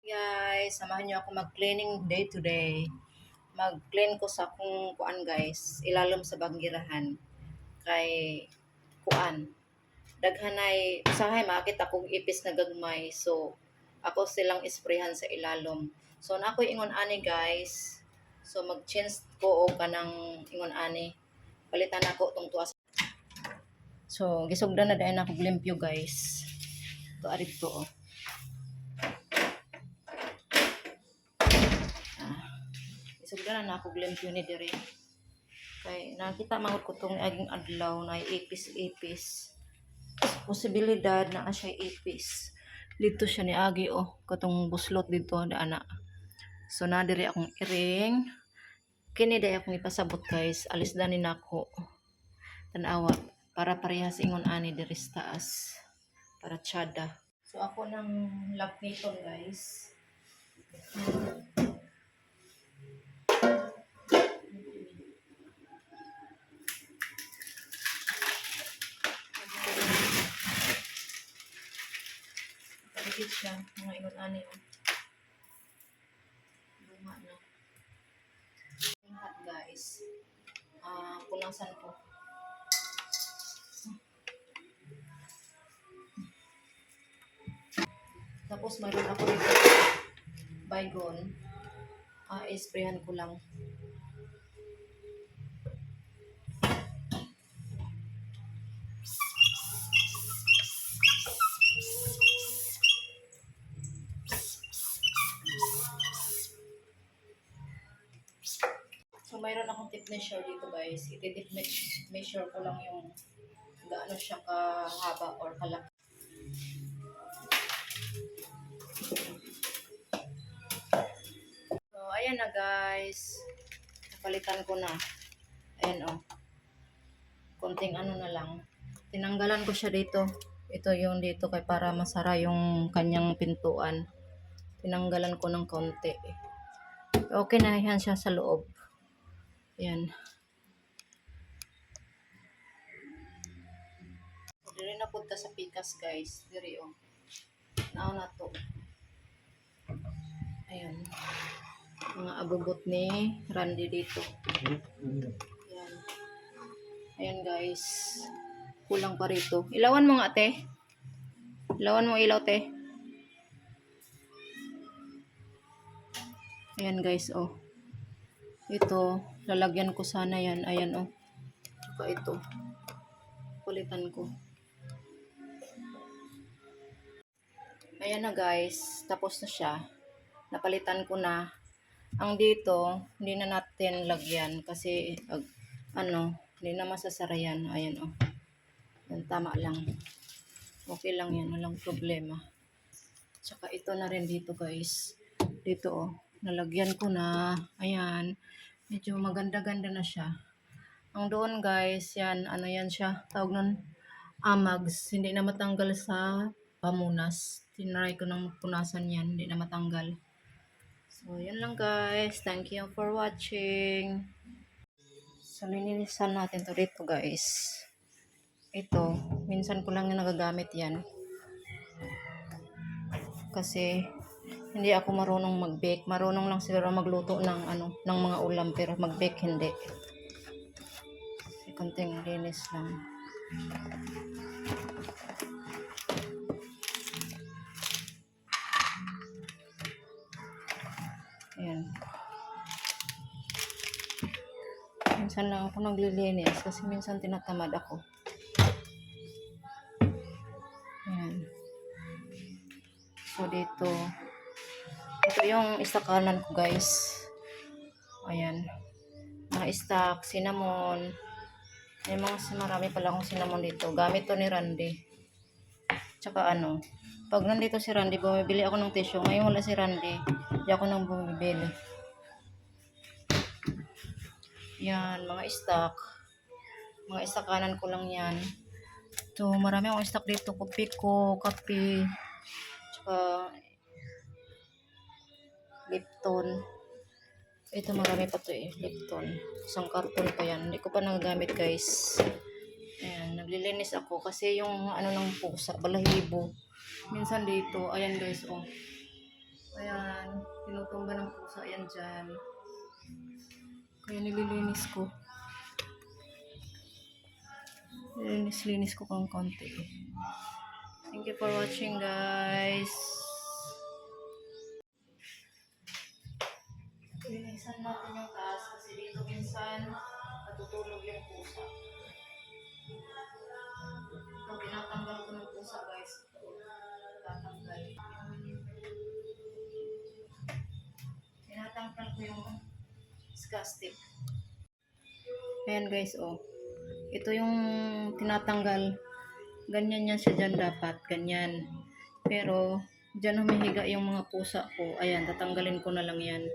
Guys, samahan niyo ako mag-cleaning day to day. Mag-clean ko sa kung kuan guys, ilalom sa banggirahan. Kay kuan. Daghanay usahay makita kog ipis na gagmay. So ako silang isprehan sa ilalom. So na ako ingon ani guys. So mag-change ko og kanang ingon ani. Palitan ako tong tuwas. So gisugdan na dayon ako limpyo guys. To arit to oh. Isugdan na ako limpyo ni dire. Kay nakita mangod ko tong aging adlaw na ipis-ipis. Posibilidad na siya ipis. Dito siya ni agi oh, katong buslot dito da ana. So na diri akong iring. Kini day akong ipasabot guys, alis dani nako. Tanawa para parehas ingon ani diri sa taas. Para tsada. So ako nang lapiton guys. Paligid siya, mga ingon ani oh. Bunga na. Ingat guys. Punasan ko. Tapos mayroon ako dito baygon. Isprayan ko lang. So mayroon akong tip measure dito guys. Iti-tip measure ko lang yung gaano siya kahaba or kalaki. So ayan na guys. Napalitan ko na. Ayan oh. Konting ano na lang. Tinanggalan ko siya dito. Ito yung dito kay para masara yung kanyang pintuan. Tinanggalan ko ng konti. Okay na yan siya sa loob. Ayan. Diri na punta sa pikas guys. Diri oh. Nao na to. Ayan. Mga abubot ni Randy dito. Ayan. Ayan guys. Kulang pa rito. Ilawan mo nga te. Ilawan mo ilaw te. Ayan guys oh. Ito. Lalagyan ko sana yan. Ayan oh. Saka ito. Kulitan ko. Ayan na guys. Tapos na siya. Napalitan ko na. Ang dito, hindi na natin lagyan kasi hindi na masasara yan. Ayan oh. Yan, tama lang. Okay lang yan. Walang problema. Tsaka ito na rin dito guys. Dito oh. Nalagyan ko na. Ayan. Medyo maganda-ganda na siya. Ang doon guys, yan. Ano yan siya? Tawag nun amags. Hindi na matanggal sa pamunas. Tinry ko nang punasan yan. Hindi na matanggal. So, yun lang guys. Thank you for watching. So, linilisan natin to dito guys. Ito, minsan ko lang yung nagagamit yan. Kasi, hindi ako marunong mag-bake. Marunong lang siguro magluto ng, ng mga ulam. Pero mag-bake hindi. Konting linis lang. Ayan. Minsan lang ako naglilinis kasi minsan tinatamad ako. Ayan. So dito, ito yung istakanan ko guys. Ayan. Mga stock, cinnamon. May marami pala akong cinnamon dito. Gamit to ni Randy. Tsaka pag nandito si Randy, bumibili ako ng tissue. Ngayon wala si Randy. Hindi ako nang bumibili. Yan, mga stock. Mga istakanan ko lang yan. Ito, marami akong stock dito. Kopi ko, kape. Tsaka Lipton. Ito marami pa to eh, Lipton. Isang karton pa yan. Hindi ko pa nagagamit guys. Ayan, naglilinis ako kasi yung ng pusa, balahibo. Minsan dito, ayan guys oh. Ayan. tumba ng pusa yan dyan. Kaya nililinis ko. Nilinis ko kang konti. Thank you for watching, guys. Linisan natin yung taas kasi dito minsan natutulog yung pusa. Ito, tinatanggal ko ng pusa, guys. Tinatanggal. Tinatanggal ko yung disgusting. Ayan, guys, oh. Ito yung tinatanggal. Ganyan yan siya dyan dapat. Ganyan. Pero, dyan humihiga yung mga pusa ko. Ayan, tatanggalin ko na lang yan.